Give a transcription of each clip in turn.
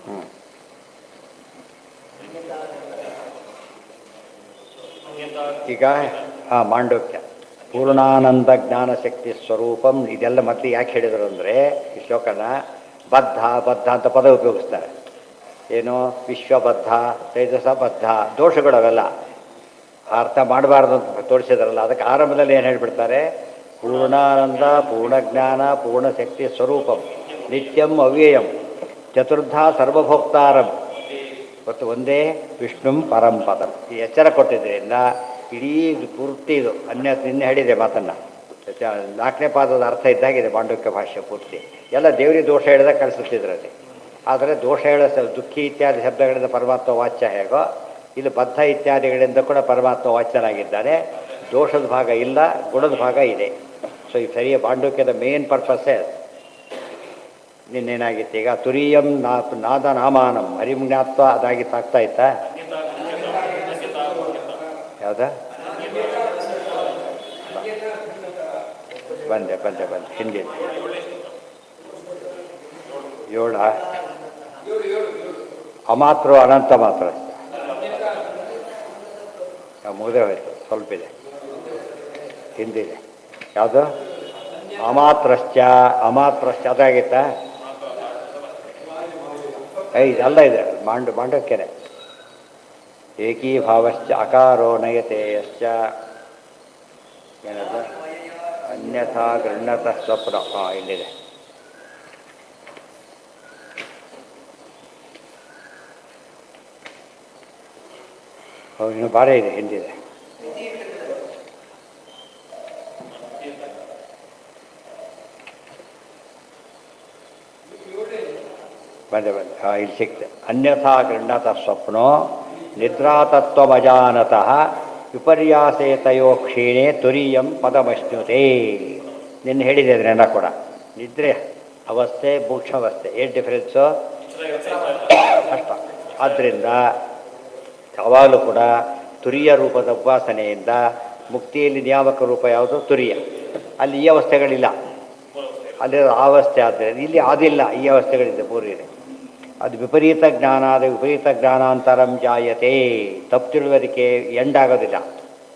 ಹ್ಞೂ ಈಗ ಮಾಂಡವ್ಯ ಪೂರ್ಣಾನಂದ ಜ್ಞಾನಶಕ್ತಿ ಸ್ವರೂಪಂ ಇದೆಲ್ಲ ಮತ್ತೆ ಯಾಕೆ ಹೇಳಿದರು ಅಂದರೆ ಈ ಶ್ಲೋಕನ ಬದ್ಧ ಬದ್ಧ ಅಂತ ಪದ ಉಪಯೋಗಿಸ್ತಾರೆ. ಏನು ವಿಶ್ವಬದ್ಧ ತೇಜಸಬದ್ಧ ದೋಷಗಳು ಅವೆಲ್ಲ ಅರ್ಥ ಮಾಡಬಾರ್ದು ಅಂತ ತೋರಿಸಿದ್ರಲ್ಲ. ಅದಕ್ಕೆ ಆರಂಭದಲ್ಲಿ ಏನು ಹೇಳಿಬಿಡ್ತಾರೆ, ಪೂರ್ಣಾನಂದ ಪೂರ್ಣಜ್ಞಾನ ಪೂರ್ಣಶಕ್ತಿ ಸ್ವರೂಪಂ ನಿತ್ಯಂ ಅವ್ಯಯಂ ಚತುರ್ಧ ಸರ್ವಭೋಕ್ತಾರಂ ಮತ್ತು ಒಂದೇ ವಿಷ್ಣುಂ ಪರಂಪದಂ. ಈ ಎಚ್ಚರ ಕೊಟ್ಟಿದ್ದರಿಂದ ಇಡೀ ಪೂರ್ತಿ ಇದು ನಿನ್ನೆ ಹೇಳಿದೆ ಮಾತನ್ನು. 4ನೇ ಪಾದದ ಅರ್ಥ ಇದ್ದಾಗಿದೆ ಮಾಂಡವ್ಯ ಭಾಷ್ಯ ಪೂರ್ತಿ. ಎಲ್ಲ ದೇವರಿಗೆ ದೋಷ ಹೇಳಿದಾಗ ಕಳಿಸುತ್ತಿದ್ರಲ್ಲಿ. ಆದರೆ ದೋಷ ಹೇಳೋ ದುಃಖಿ ಇತ್ಯಾದಿ ಶಬ್ದಗಳಿಂದ ಪರಮಾತ್ಮ ವಾಚ್ಯ ಹೇಗೋ, ಇಲ್ಲಿ ಬದ್ಧ ಇತ್ಯಾದಿಗಳಿಂದ ಕೂಡ ಪರಮಾತ್ಮ ವಾಚ್ಯನಾಗಿದ್ದಾನೆ. ದೋಷದ ಭಾಗ ಇಲ್ಲ, ಗುಣದ ಭಾಗ ಇದೆ. ಸೊ ಈ ಸರಿಯ ಮಾಂಡವ್ಯದ ಮೇನ್ ಪರ್ಪಸ್ಸೇ ನಿನ್ನೇನಾಗಿತ್ತು. ಈಗ ತುರೀಯಂ ನಾದ ನಾಮಾನಂ ಹರಿಮ್ಞಾತ್ವ ಅದಾಗಿತ್ತು. ಆಗ್ತಾ ಇತ್ತಾ ಯಾವುದಾ ಬಂದೆ ಹಿಂದಿ 7 ಅಮಾತ್ರು ಅನಂತ ಮಾತ್ರ ಮುಗಿದೇ ಹೋಯ್ತು. ಸ್ವಲ್ಪ ಇದೆ ಹಿಂದಿದೆ. ಯಾವುದು ಅಮಾತ್ರಶ್ಚ ಅದಾಗಿತ್ತಾ? ಇದೆಲ್ಲ ಇದೆ ಮಾಂಡವ್ಯನೇ. ಏಕೀಭಾವಶ್ಚ ಅಕಾರೋ ನಯತೆಯಶ್ಚ ಏನದು ಅನ್ಯಥಾ ಗೃಹ್ಣತ ಸ್ವಪ್ನ. ಇಲ್ಲಿದೆ. ಇನ್ನು ಬಾರೇ ಇದೆ, ಹಿಂದಿದೆ. ಬಂದೆ ಇಲ್ಲಿ ಸಿಕ್ತೆ. ಅನ್ಯಥಾ ಗೃಹ್ಣತ ಸ್ವಪ್ನೋ ನಿದ್ರಾತತ್ವಮಜಾನತಃ ವಿಪರ್ಯಾಸೇತಯೋ ಕ್ಷೀಣೆ ತುರೀಯಂ ಪದಮಶ್ನುತೆ. ನಿನ್ನೆ ಹೇಳಿದೆ ಅದನ್ನೆಲ್ಲ ಕೂಡ. ನಿದ್ರೆ ಅವಸ್ಥೆ ಮೋಕ್ಷಾವಸ್ಥೆ ಏನು ಡಿಫರೆನ್ಸು? ಕಷ್ಟ. ಆದ್ದರಿಂದ ಯಾವಾಗಲೂ ಕೂಡ ತುರಿಯ ರೂಪದ ಉಪಾಸನೆಯಿಂದ ಮುಕ್ತಿಯಲ್ಲಿ ನಿಯಾಮಕ ರೂಪ ಯಾವುದು? ತುರಿಯ. ಅಲ್ಲಿ ಈ ಅವಸ್ಥೆಗಳಿಲ್ಲ, ಅಲ್ಲಿ ಅವಸ್ಥೆ. ಆದ್ದರಿಂದ ಇಲ್ಲಿ ಅದಿಲ್ಲ, ಈ ಅವಸ್ಥೆಗಳಿದೆ, ಮೂರಿದೆ. ಅದು ವಿಪರೀತ ವಿಪರೀತ ಜ್ಞಾನಾಂತರಂ ಜಾಯತೆ. ತಪ್ಪು ತಿಳುವಳಿಕೆ ಎಂಡಾಗೋದಿಲ್ಲ,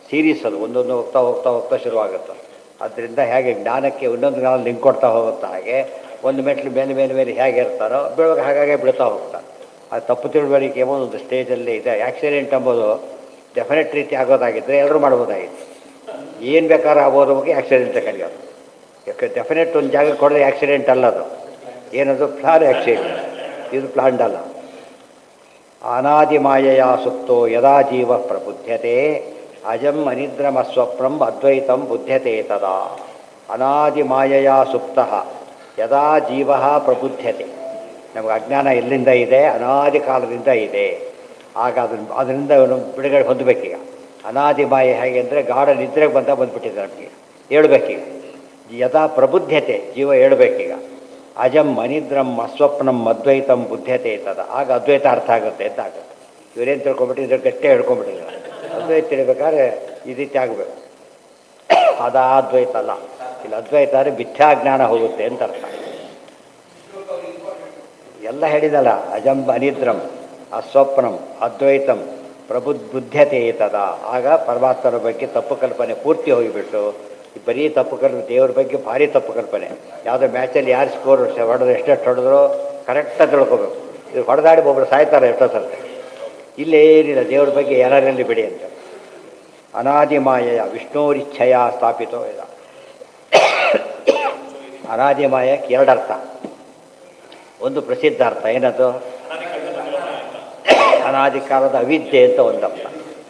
ಸೀರೀಸ್ ಅದು ಒಂದೊಂದು ಹೋಗ್ತಾ ಹೋಗ್ತಾ ಹೋಗ್ತಾ ಶುರುವಾಗುತ್ತೆ. ಆದ್ದರಿಂದ ಹೇಗೆ ಜ್ಞಾನಕ್ಕೆ ಒಂದೊಂದು ಜ್ಞಾನ ಲಿಂಕ್ ಕೊಡ್ತಾ ಹೋಗುತ್ತಾ, ಹಾಗೆ ಒಂದು ಮೆಟ್ಲು ಮೇಲೆ ಮೇಲೆ ಮೇಲೆ ಹೇಗೆ ಇರ್ತಾರೋ ಬೀಳುವಾಗ ಹಾಗಾಗಿ ಬಿಡ್ತಾ ಹೋಗ್ತಾರೆ. ಅದು ತಪ್ಪು ತಿಳುವಳಿಕೆ ಎಂಬುದು ಒಂದು ಸ್ಟೇಜಲ್ಲಿ ಇದೆ. ಆ್ಯಕ್ಸಿಡೆಂಟ್ ಎಂಬುದು ಡೆಫಿನೆಟ್ ರೀತಿ ಆಗೋದಾಗಿದ್ದರೆ ಎಲ್ಲರೂ ಮಾಡ್ಬೋದಾಗಿತ್ತು. ಏನು ಬೇಕಾದ್ರೂ ಆಗೋದ್ರ ಬಗ್ಗೆ ಆ್ಯಕ್ಸಿಡೆಂಟ್ ಕಲಿಯೋದು. ಯಾಕೆ ಡೆಫಿನೆಟ್ ಒಂದು ಜಾಗಕ್ಕೆ ಕೊಡೋದು ಆ್ಯಕ್ಸಿಡೆಂಟ್ ಅಲ್ಲದು. ಏನದು? Plan accident. ಇದು ಪ್ಲಾಂಡ್ ಅಲ್ಲ. ಅನಾದಿ ಮಾಯೆಯ ಸುಪ್ತೋ ಯದಾ ಜೀವ ಪ್ರಬುದ್ಧತೆ ಅಜಂ ಅನಿದ್ರಮಸ್ವಪ್ನಂ ಅದ್ವೈತಂ ಬುದ್ಧತೆ ತದಾ. ಅನಾದಿ ಮಾಯೆಯ ಸುಪ್ತಃ ಯದಾ ಜೀವ ಪ್ರಬುದ್ಧತೆ. ನಮಗೆ ಅಜ್ಞಾನ ಎಲ್ಲಿಂದ ಇದೆ? ಅನಾದಿ ಕಾಲದಿಂದ ಇದೆ. ಆಗ ಅದರಿಂದ ಬಿಡುಗಡೆ ಹೊಂದಬೇಕೀಗ. ಅನಾದಿ ಮಾಯೆ ಹೇಗೆ ಅಂದರೆ ಗಾಢ ನಿದ್ರೆಗೆ ಬಂದುಬಿಟ್ಟಿದೆ ನಮಗೆ. ಹೇಳ್ಬೇಕೀಗ ಯದಾ ಪ್ರಬುದ್ಧತೆ, ಜೀವ ಹೇಳ್ಬೇಕೀಗ. ಅಜಂ ಅನಿದ್ರಂ ಅಸ್ವಪ್ನಂ ಅದ್ವೈತಂ ಬುದ್ಧತೆ ತದ. ಆಗ ಅದ್ವೈತ ಅರ್ಥ ಆಗುತ್ತೆ ಅಂತ ಆಗುತ್ತೆ. ಇವರೇನು ತಿಳ್ಕೊಂಬಿಟ್ಟಿದ್ರೆ ಗಟ್ಟೆ ಹೇಳ್ಕೊಂಬಿಟ್ಟಿಲ್ಲ. ಅದ್ವೈತ ತಿಳಿಬೇಕಾದ್ರೆ ಈ ರೀತಿ ಆಗಬೇಕು. ಅದಾ ಅದ್ವೈತ ಅಲ್ಲ. ಇಲ್ಲಿ ಅದ್ವೈತ ಅಂದರೆ ಮಿಥ್ಯಾಜ್ಞಾನ ಹೋಗುತ್ತೆ ಅಂತ ಅರ್ಥ. ಎಲ್ಲ ಹೇಳಿದಲ್ಲ, ಅಜಂ ಅನಿದ್ರಂ ಅಸ್ವಪ್ನಂ ಅದ್ವೈತಂ ಬುದ್ಧತೆ ತದ. ಆಗ ಪರಮಾತ್ಮನ ಬಗ್ಗೆ ತಪ್ಪು ಕಲ್ಪನೆ ಪೂರ್ತಿ ಹೋಗಿಬಿಟ್ಟು ಬರೀ ತಪ್ಪು ದೇವ್ರ ಬಗ್ಗೆ ಭಾರಿ ತಪ್ಪು ಕಲ್ಪನೆ. ಯಾವುದೋ ಮ್ಯಾಚಲ್ಲಿ ಯಾರು ಸ್ಕೋರ್ ಹೊಡೆದ್ರು, ಎಷ್ಟೆಷ್ಟು ಹೊಡೆದ್ರು ಕರೆಕ್ಟಾಗಿ ತಿಳ್ಕೊಬೇಕು. ಇದು ಹೊಡೆದಾಡಿ ಒಬ್ಬರು ಸಾಯ್ತಾರೆ ಎಷ್ಟೋ ಸಲ. ಇಲ್ಲೇನಿಲ್ಲ, ದೇವ್ರ ಬಗ್ಗೆ ಯಾರಲ್ಲಿ ಬಿಡಿ ಅಂತ. ಅನಾದಿ ಮಾಯೆಯ ವಿಷ್ಣೋರಿಚ್ಛಯ ಸ್ಥಾಪಿತೋ ಇಲ್ಲ. ಅನಾದಿ ಮಾಯಕ್ಕೆ 2 ಅರ್ಥ. ಒಂದು ಪ್ರಸಿದ್ಧ ಅರ್ಥ ಏನದು? ಅನಾದಿ ಕಾಲದ ಅವಿದ್ಯೆ ಅಂತ ಒಂದು ಅರ್ಥ.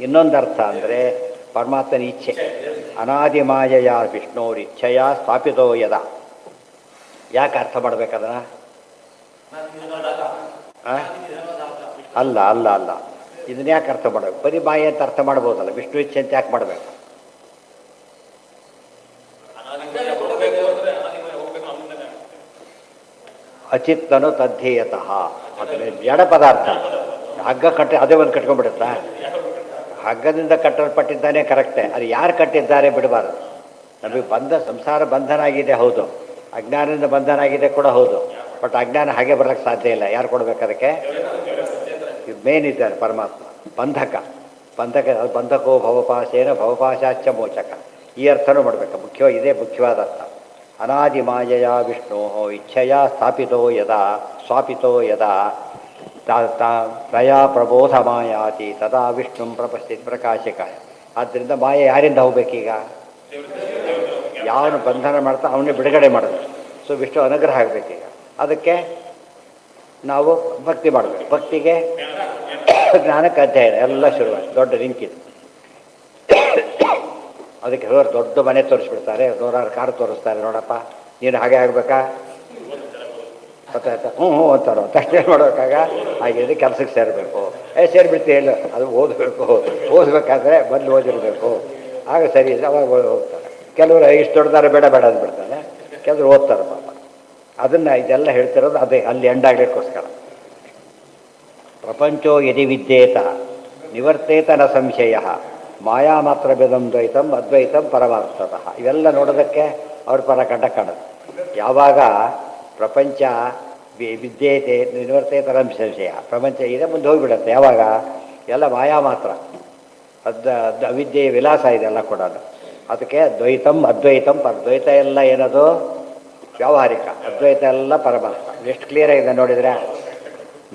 ಇನ್ನೊಂದು ಅರ್ಥ ಅಂದರೆ ಪರಮಾತ್ಮನ ಇಚ್ಛೆ. ಅನಾದಿ ಮಾಯೆಯ ವಿಷ್ಣೋರಿಚ್ಛಯ ಸ್ಥಾಪಿತೋ ಯದ. ಯಾಕೆ ಅರ್ಥ ಮಾಡ್ಬೇಕದನ್ನ? ಅಲ್ಲ ಅಲ್ಲ ಅಲ್ಲ ಇದನ್ನ ಯಾಕೆ ಅರ್ಥ ಮಾಡಬೇಕು? ಬರೀ ಮಾಯೆ ಅಂತ ಅರ್ಥ ಮಾಡ್ಬೋದಲ್ಲ, ವಿಷ್ಣು ಇಚ್ಛೆ ಅಂತ ಯಾಕೆ ಮಾಡಬೇಕು? ಅಚಿತ್ತನು ತದ್ಧೇಯತಃ. ಅದನ್ನ ಜಡ ಪದಾರ್ಥ. ಹಗ್ಗ ಕಟ್ಟಿ ಅದೇ ಒಂದು ಕಟ್ಕೊಂಡ್ಬಿಡುತ್ತಾ? ಹಗ್ಗದಿಂದ ಕಟ್ಟಲ್ಪಟ್ಟಿದ್ದಾನೆ ಕರೆಕ್ಟೇ. ಅದು ಯಾರು ಕಟ್ಟಿದ್ದಾರೆ ಬಿಡಬಾರ್ದು. ನಮಗೆ ಸಂಸಾರ ಬಂಧನ ಆಗಿದೆ, ಹೌದು. ಅಜ್ಞಾನದಿಂದ ಬಂಧನ ಆಗಿದೆ ಕೂಡ ಹೌದು. ಬಟ್ ಅಜ್ಞಾನ ಹಾಗೆ ಬರೋಕ್ಕೆ ಸಾಧ್ಯ ಇಲ್ಲ. ಯಾರು ಕೊಡ್ಬೇಕು ಅದಕ್ಕೆ? ಮೇನ್ ಇದ್ದಾರೆ ಪರಮಾತ್ಮ. ಬಂಧಕ ಬಂಧಕ ಬಂಧಕೋ ಭವಪಾಶೇನ ಭವಪಾಶಾಚ್ಯ ಮೋಚಕ, ಈ ಅರ್ಥನೂ ಮಾಡಬೇಕು. ಇದೇ ಮುಖ್ಯವಾದ ಅರ್ಥ. ಅನಾದಿ ಮಾಯೆಯ ವಿಷ್ಣು ಇಚ್ಛೆಯ ಸ್ಥಾಪಿತೋ ಯದಾ ಸ್ವಾಪಿತೋ ಯದಾ ತಯಾ ಪ್ರಬೋಧ ಮಾಯಾತಿ ತದಾ ವಿಷ್ಣು ಪ್ರಪಶ್ಚಿತ್ ಪ್ರಕಾಶಕ. ಆದ್ದರಿಂದ ಮಾಯೆ ಯಾರಿಂದ ಹೋಗ್ಬೇಕೀಗ? ಯಾವನು ಬಂಧನ ಮಾಡ್ತಾ ಅವನ್ನೇ ಬಿಡುಗಡೆ ಮಾಡೋದು. ಸೊ ವಿಷ್ಣು ಅನುಗ್ರಹ ಆಗಬೇಕೀಗ. ಅದಕ್ಕೆ ನಾವು ಭಕ್ತಿ ಮಾಡಬೇಕು. ಭಕ್ತಿಗೆ ಜ್ಞಾನಕ್ಕೆ ಅಧ್ಯಯನ ಎಲ್ಲ ಶುರುವಾಯಿತು. ದೊಡ್ಡ ಲಿಂಕ್ ಇದು. ಅದಕ್ಕೆ ಹೇಳೋರು ದೊಡ್ಡ ಮನೆ ತೋರಿಸ್ಬಿಡ್ತಾರೆ, 100 ಕಾರು ತೋರಿಸ್ತಾರೆ. ನೋಡಪ್ಪ ನೀನು ಹಾಗೆ ಆಗಬೇಕಾ? ಗೊತ್ತಾಯ್ತಾ? ಹ್ಞೂ ಅಂತಾರೋ ತಕ್ಷಣ ಮಾಡಬೇಕಾಗ ಹಾಗೆ ಕೆಲಸಕ್ಕೆ ಸೇರಬೇಕು. ಸೇರಿಬಿಡ್ತೀವಿ ಹೇಳು, ಅದು ಓದಬೇಕು. ಓದಬೇಕಾದ್ರೆ ಮೊದಲು ಓದಿರಬೇಕು, ಆಗ ಸರಿ ಅವಾಗ ಹೋಗ್ತಾರೆ. ಕೆಲವರು ಇಷ್ಟು ದೊಡ್ಡದಾರ ಬೇಡ ಬೇಡ ಅಂದ್ಬಿಡ್ತಾರೆ, ಕೆಲವರು ಓದ್ತಾರೆ ಪಾಪ. ಅದನ್ನು ಇದೆಲ್ಲ ಹೇಳ್ತಿರೋದು ಅದೇ ಅಲ್ಲಿ ಎಂಡಾಗಲಿಕ್ಕೋಸ್ಕರ. ಪ್ರಪಂಚೋ ಯದಿ ವಿದ್ಯೇತ ನಿವರ್ತೇತ ನ ಸಂಶಯ ಮಾಯಾ ಮಾತ್ರ ಭೇದಂ ದ್ವೈತಂ ಅದ್ವೈತಂ ಪರಮಾರ್ಥತಃ. ಇವೆಲ್ಲ ನೋಡೋದಕ್ಕೆ ಅವ್ರ ಪರ ಕಂಡ ಕಾಣುತ್ತೆ. ಯಾವಾಗ ಪ್ರಪಂಚ ವಿದ್ಯೇತೆ ನಿವರ್ತೇತರ ಸಂಶಯ, ಪ್ರಪಂಚ ಇದೆ ಮುಂದೆ ಹೋಗಿಬಿಡುತ್ತೆ. ಯಾವಾಗ ಎಲ್ಲ ಮಾಯಾ ಮಾತ್ರ, ಅವಿದ್ಯೆಯ ವಿಲಾಸ ಇದೆಲ್ಲ ಕೂಡ. ಅದಕ್ಕೆ ದ್ವೈತಂ ಅದ್ವೈತಂ ದ್ವೈತ ಎಲ್ಲ ಏನದು ವ್ಯಾವಹಾರಿಕ, ಅದ್ವೈತ ಎಲ್ಲ ಪರಮಾರ್ಥ. ಎಷ್ಟು ಕ್ಲಿಯರಾಗಿದೆ ನೋಡಿದರೆ.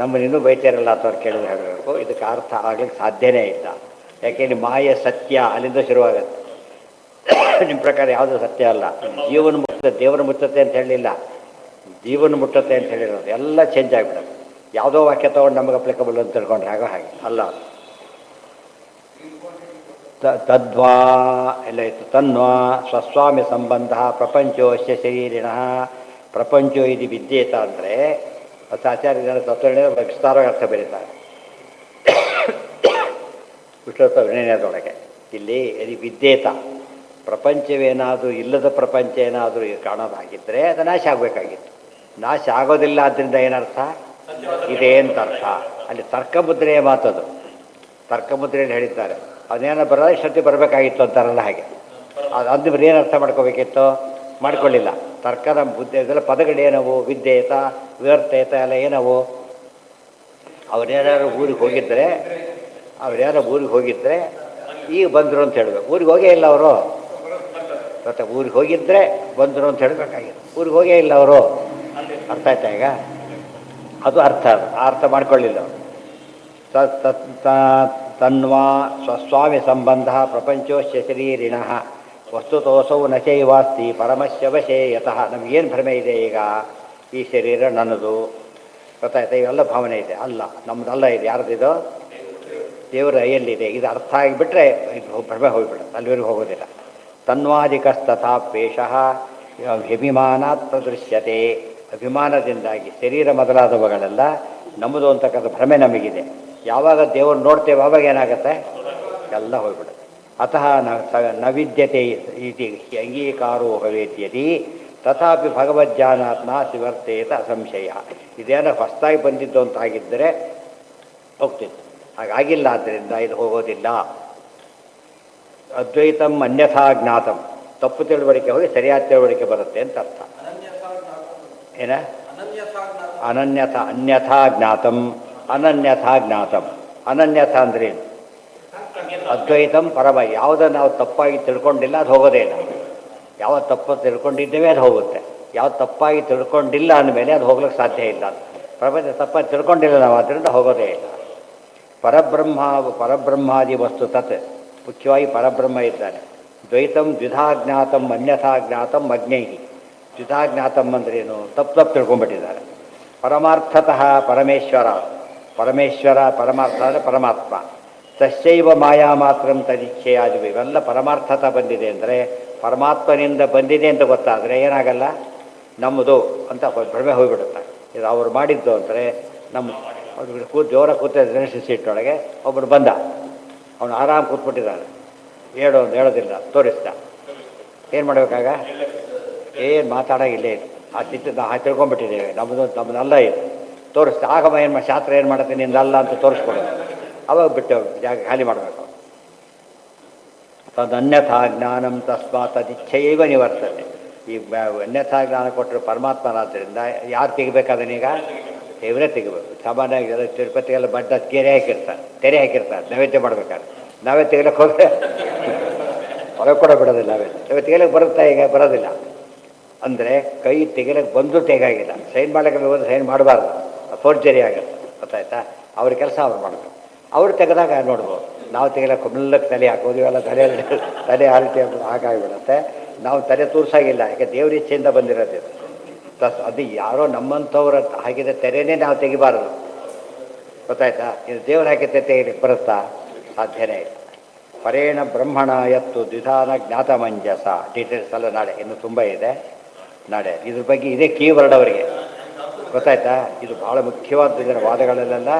ನಮ್ಮನ್ನಿನ್ನೂ ಬೈತಾರಲ್ಲ ಅಥವಾ ಕೇಳಿದ್ರೆ ಹೇಳಬೇಕು, ಇದಕ್ಕೆ ಅರ್ಥ ಆಗ್ಲಿಕ್ಕೆ ಸಾಧ್ಯನೇ ಇಲ್ಲ. ಯಾಕೆ ನಿಮ್ಮ ಮಾಯೆ ಸತ್ಯ ಅಲ್ಲಿಂದ ಶುರುವಾಗುತ್ತೆ. ನಿಮ್ಮ ಪ್ರಕಾರ ಯಾವುದೂ ಸತ್ಯ ಅಲ್ಲ. ಜೀವನ ಮುಟ್ಟ ದೇವರ ಮುಟ್ಟತ್ತೆ ಅಂತ ಹೇಳಲಿಲ್ಲ, ಜೀವನ ಮುಟ್ಟತ್ತೆ ಅಂತ ಹೇಳಿರೋದು. ಎಲ್ಲ ಚೇಂಜ್ ಆಗಿಬಿಡುತ್ತೆ. ಯಾವುದೋ ವಾಕ್ಯ ತೊಗೊಂಡು ನಮಗೆ ಅಪ್ಲಿಕಬಲ್ ಅಂತ ತಿಳ್ಕೊಂಡ್ರೆ ಆಗೋ ಹಾಗೆ ಅಲ್ಲ. ತದ್ವಾ ಎಲ್ಲ ಇತ್ತು. ತನ್ವಾ ಸ್ವಸ್ವಾಮಿ ಸಂಬಂಧ ಪ್ರಪಂಚೋಶ್ಯ ಶರೀರಿಣ ಪ್ರಪಂಚೋ ಇದು ವಿದ್ಯೇತ ಅಂದರೆ ಆಚಾರ್ಯ ತತ್ವಜ್ಞಾನ ವಿಸ್ತಾರವಾಗಿ ಅರ್ಥ ಬರೀತಾರೆ ವಿಷ್ಣುತ್ವ ವಿನಯದೊಳಗೆ. ಇಲ್ಲಿ ಇದು ವಿದ್ಯೇತ, ಪ್ರಪಂಚವೇನಾದರೂ ಇಲ್ಲದ ಪ್ರಪಂಚ ಏನಾದರೂ ಕಾಣೋದಾಗಿದ್ದರೆ ಅದು ನಾಶ ಆಗಬೇಕಾಗಿತ್ತು. ನಾಶ ಆಗೋದಿಲ್ಲ. ಆದ್ದರಿಂದ ಏನರ್ಥ ಇದೆ ಅಂತ ಅರ್ಥ. ಅಲ್ಲಿ ತರ್ಕಮುದ್ರೆಯ ಮಾತದು. ತರ್ಕಮುದ್ರೆಯಲ್ಲಿ ಹೇಳಿದ್ದಾರೆ ಅದೇನೋ ಬರೋದು ಶ್ರದ್ಧೆ ಬರಬೇಕಾಗಿತ್ತು ಅಂತಾರಲ್ಲ ಹಾಗೆ. ಅದು ಏನು ಅರ್ಥ ಮಾಡ್ಕೋಬೇಕಿತ್ತು, ಮಾಡ್ಕೊಳ್ಳಿಲ್ಲ. ತರ್ಕದ ಬುದ್ಧಿ ಇದೆಲ್ಲ ಪದಗಳೇನವು? ವಿದ್ಯೇತ ವ್ಯರ್ಥೇತ ಎಲ್ಲ ಏನವು? ಅವರೇನಾದ್ರು ಊರಿಗೆ ಹೋಗಿದ್ದರೆ ಈಗ ಬಂದರು ಅಂತ ಹೇಳಬೇಕು. ಊರಿಗೆ ಹೋಗೇ ಇಲ್ಲ ಅವರು. ಮತ್ತೆ ಊರಿಗೆ ಹೋಗಿದ್ದರೆ ಬಂದರು ಅಂತ ಹೇಳಬೇಕಾಗಿತ್ತು. ಊರಿಗೆ ಹೋಗೇ ಇಲ್ಲ ಅವರು. ಅರ್ಥ ಆಯ್ತಾ ಈಗ? ಅದು ಅರ್ಥ ಮಾಡ್ಕೊಳ್ಳಿಲ್ಲ ಅವರು. ತನ್ವಾ ಸ್ವಸ್ವಾಮಿ ಸಂಬಂಧ ಪ್ರಪಂಚೋಶ್ಯ ಶರೀರಿಣ ವಸ್ತುತೋಸೌ ನಚೈವಾಸ್ತಿ ಪರಮಶ್ಯ ವಶೇ ಯತಃ. ನಮಗೇನು ಭ್ರಮೆ ಇದೆ ಈಗ? ಈ ಶರೀರ ನನ್ನದು, ಗೊತ್ತಾಯ್ತಾ? ಇವೆಲ್ಲ ಭಾವನೆ ಇದೆ. ಅಲ್ಲ, ನಮ್ಮದಲ್ಲ ಇದು. ಯಾರ್ದಿದು? ದೇವರ ಎಲ್ಲಿದೆ? ಇದು ಅರ್ಥ ಆಗಿಬಿಟ್ರೆ ಇದು ಭ್ರಮೆ ಹೋಗಿಬಿಡುತ್ತೆ, ಅಲ್ಲಿವರೆಗೂ ಹೋಗೋದಿಲ್ಲ. ತನ್ವಾದಿಕಸ್ತಥಾಪೇಶಃ ಅಭಿಮಾನಾತ್ ಪ್ರದೃಶ್ಯತೆ. ಅಭಿಮಾನದಿಂದಾಗಿ ಶರೀರ ಮೊದಲಾದವುಗಳೆಲ್ಲ ನಮ್ಮದು ಅಂತಕ್ಕಂಥ ಭ್ರಮೆ ನಮಗಿದೆ. ಯಾವಾಗ ದೇವರು ನೋಡ್ತೇವೆ ಆವಾಗ ಏನಾಗುತ್ತೆ? ಎಲ್ಲ ಹೋಗ್ಬಿಡುತ್ತೆ. ಅತಃ ನ ವಿದ್ಯತೆ ಇತಿ ಅಂಗೀಕಾರೋ ಭವೇದ್ಯತಿ ತಥಾಪಿ ಭಗವಜ್ಜಾನಾತ್ ನಾಸ್ತಿ ವರ್ತೇತ ಸಂಶಯ. ಇದೇನೋ ಹೊಸದಾಗಿ ಬಂದಿದ್ದು ಅಂತಾಗಿದ್ದರೆ ಹೋಗ್ತಿತ್ತು. ಹಾಗಾಗಿಲ್ಲ, ಆದ್ದರಿಂದ ಇದು ಹೋಗೋದಿಲ್ಲ. ಅದ್ವೈತಂ ಅನ್ಯಥಾ ಜ್ಞಾತಂ, ತಪ್ಪು ತಿಳುವಳಿಕೆ ಹೋಗಿ ಸರಿಯಾದ ತಿಳುವಳಿಕೆ ಬರುತ್ತೆ ಅಂತ ಅರ್ಥ. ಏನ? ಅನ್ಯಥಾ ಜ್ಞಾತಂ ಅನನ್ಯಥಾ ಜ್ಞಾತಂ. ಅನನ್ಯಥಾ ಅಂದ್ರೇನು? ಅದ್ವೈತಂ ಪರಮ. ಯಾವುದನ್ನು ನಾವು ತಪ್ಪಾಗಿ ತಿಳ್ಕೊಂಡಿಲ್ಲ ಅದು ಹೋಗೋದೇ ಇಲ್ಲ. ಯಾವ ತಪ್ಪು ತಿಳ್ಕೊಂಡಿದ್ದೇವೆ ಅದು ಹೋಗುತ್ತೆ. ಯಾವ ತಪ್ಪಾಗಿ ತಿಳ್ಕೊಂಡಿಲ್ಲ ಅಂದಮೇಲೆ ಅದು ಹೋಗ್ಲಿಕ್ಕೆ ಸಾಧ್ಯ ಇಲ್ಲ. ಪ್ರಪಂಚ ತಪ್ಪಾಗಿ ತಿಳ್ಕೊಂಡಿಲ್ಲ ನಾವು, ಆದ್ದರಿಂದ ಹೋಗೋದೇ ಇಲ್ಲ. ಪರಬ್ರಹ್ಮಾದಿ ವಸ್ತು ತತ್, ಮುಖ್ಯವಾಗಿ ಪರಬ್ರಹ್ಮ ಇದ್ದಾನೆ. ದ್ವೈತಂ ದ್ವಿಧಾ ಜ್ಞಾತಂ ಅನ್ಯಥಾ ಜ್ಞಾತಂ ಅಜ್ಞೈಹಿ. ದ್ವಿಧಾ ಜ್ಞಾತಂ ಅಂದ್ರೇನು? ತಪ್ಪು ತಿಳ್ಕೊಂಡ್ಬಿಟ್ಟಿದ್ದಾರೆ. ಪರಮಾರ್ಥತಃ ಪರಮೇಶ್ವರ ಪರಮಾರ್ಥ ಅಂದರೆ ಪರಮಾತ್ಮ. ತಸ್ಯೈವ ಮಾಯಾ ಮಾತ್ರಂ ತದಿಚ್ಛೆಯಾದಿವೆ. ಇವೆಲ್ಲ ಪರಮಾರ್ಥತ ಬಂದಿದೆ ಅಂದರೆ ಪರಮಾತ್ಮನಿಂದ ಬಂದಿದೆ ಅಂತ ಗೊತ್ತಾದರೆ ಏನಾಗಲ್ಲ, ನಮ್ಮದು ಅಂತ ಭ್ರಮೆ ಹೋಗಿಬಿಡುತ್ತೆ. ಇದು ಅವ್ರು ಮಾಡಿದ್ದು ಅಂದರೆ ನಮ್ಮ ಜೋರ ಕೂತಿದ್ದ ಸೀಟೊಳಗೆ ಒಬ್ಬರು ಬಂದ, ಅವನು ಆರಾಮ್ ಕೂತ್ಬಿಟ್ಟಿದ್ದಾನೆ. ಹೇಳೋದಿಲ್ಲ, ತೋರಿಸ್ದ. ಏನು ಮಾಡಬೇಕಾಗ? ಏನು ಮಾತಾಡೋಂಗಿಲ್ಲ. ಇದು ಆ ಚಿತ್ರ ನಾವು ತಿಳ್ಕೊಂಡ್ಬಿಟ್ಟಿದ್ದೇವೆ, ನಮ್ಮದಲ್ಲ ಇದು. ತೋರಿಸ್ತಾ ಆಗಮ ಏನು ಶಾಸ್ತ್ರ ಏನು ಮಾಡುತ್ತೆ, ನಿಂದಲ್ಲ ಅಂತ ತೋರಿಸ್ಕೊಡೋದು. ಅವಾಗ ಬಿಟ್ಟು ಜಾಗ ಖಾಲಿ ಮಾಡಬೇಕು. ತದನ್ಯಥಾ ಜ್ಞಾನಂ ತಸ್ಮಾತ್ ತದಿಚ್ಛೆಯೈವ ನಿವರ್ತತೆ. ಈ ಅನ್ಯಥಾ ಜ್ಞಾನ ಕೊಟ್ಟರು ಪರಮಾತ್ಮನಾದ್ದರಿಂದ ಯಾರು ತೆಗಿಬೇಕಾದನೀಗ ದೇವರೇ ತೆಗಿಬೇಕು. ಸಾಮಾನ್ಯವಾಗಿ ತಿರುಪತಿಗೆಲ್ಲ ಬಡ್ಡ ತೆರೆ ಹಾಕಿರ್ತಾರೆ ನೈವೇದ್ಯ ಮಾಡ್ಬೇಕಾದ್ರೆ. ನಾವೇ ತೆಗಿಲಕ್ಕೆ ಹೋದ್ರೆ ಹೊರಗೆ ಕೂಡ ಬಿಡೋದಿಲ್ಲ. ನಾವೇ ತೆಗಿಲಕ್ಕೆ ಬರುತ್ತಾ ಈಗ ಬರೋದಿಲ್ಲ. ಅಂದರೆ ಕೈ ತೆಗಿಲಕ್ಕೆ ಬಂದು ತೆಗಾಗಿಲ್ಲ. ಸೈನ್ ಮಾಡೋಕ್ಕೆ ಹೋದ್ರೆ ಸೈನ್ ಮಾಡಬಾರ್ದು, ಫೋರ್ಜರಿ ಆಗುತ್ತೆ. ಗೊತ್ತಾಯ್ತಾ? ಅವ್ರ ಕೆಲಸ ಅವ್ರು ಮಾಡಬೇಕು. ಅವ್ರು ತೆಗೆದಾಗ ನೋಡ್ಬೋದು. ನಾವು ತೆಗಿಲಕ್ಕೆ ಮೆಲ್ಲಕ್ಕೆ ತಲೆ ಹಾಕೋದು, ಇವೆಲ್ಲ ತಲೆ ಆಲ್ಟಿ ಹಾಗಾಗಿಬಿಡುತ್ತೆ. ನಾವು ತಲೆ ತೂರ್ಸಾಗಿಲ್ಲ, ಯಾಕೆ ದೇವ್ರ ಇಚ್ಛೆಯಿಂದ ಬಂದಿರೋದು ಅದು ಯಾರೋ ನಮ್ಮಂಥವ್ರ ಹಾಕಿದ ತೆರೆನೇ ನಾವು ತೆಗಿಬಾರದು. ಗೊತ್ತಾಯ್ತಾ? ಇದು ದೇವ್ರು ಹಾಕಿದ್ದೆ ತೆಗಿಲಿಕ್ಕೆ ಬರುತ್ತಾ? ಸಾಧ್ಯನೇ ಇಲ್ಲ. ಪರೇಣ ಬ್ರಹ್ಮಣ ಎತ್ತು ದ್ವಿಧಾನ ಜ್ಞಾತಮಂಜಸ. ಡೀಟೇಲ್ಸ್ ಎಲ್ಲ ನಾಳೆ ಇನ್ನು ತುಂಬ ಇದೆ. ನಾಳೆ ಇದ್ರ ಬಗ್ಗೆ ಇದೇ ಕೀವರ್ಡ್ ಅವರಿಗೆ. ಗೊತ್ತಾಯ್ತಾ? ಇದು ಭಾಳ ಮುಖ್ಯವಾದ ಇದರ ವಾದಗಳಲ್ಲೆಲ್ಲ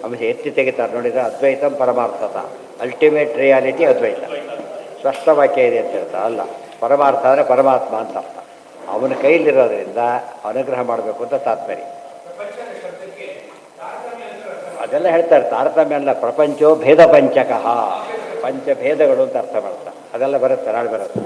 ಅಂಶ ಎತ್ತಿ ತೆಗಿತಾರೆ. ನೋಡಿದರೆ ಅದ್ವೈತಂ ಪರಮಾರ್ಥತ, ಅಲ್ಟಿಮೇಟ್ ರಿಯಾಲಿಟಿ ಅದ್ವೈತ. ಸ್ಪಷ್ಟ ವಾಕ್ಯ ಇದೆ ಅಂತ ಹೇಳ್ತಾರೆ. ಅಲ್ಲ, ಪರಮಾರ್ಥ ಅಂದರೆ ಪರಮಾತ್ಮ ಅಂತ ಅರ್ಥ. ಅವನ ಕೈಲಿರೋದ್ರಿಂದ ಅನುಗ್ರಹ ಮಾಡಬೇಕು ಅಂತ ತಾತ್ಪರ್ಯ. ಅದೆಲ್ಲ ಹೇಳ್ತಾರೆ. ತಾರತಮ್ಯ ಅಲ್ಲ, ಪ್ರಪಂಚೋ ಭೇದ ಪಂಚಕಃ, ಪಂಚಭೇದಗಳು ಅಂತ ಅರ್ಥ ಮಾಡ್ತಾರೆ. ಅದೆಲ್ಲ ಬರುತ್ತೆ, ನಾಳೆ ಬರುತ್ತೆ.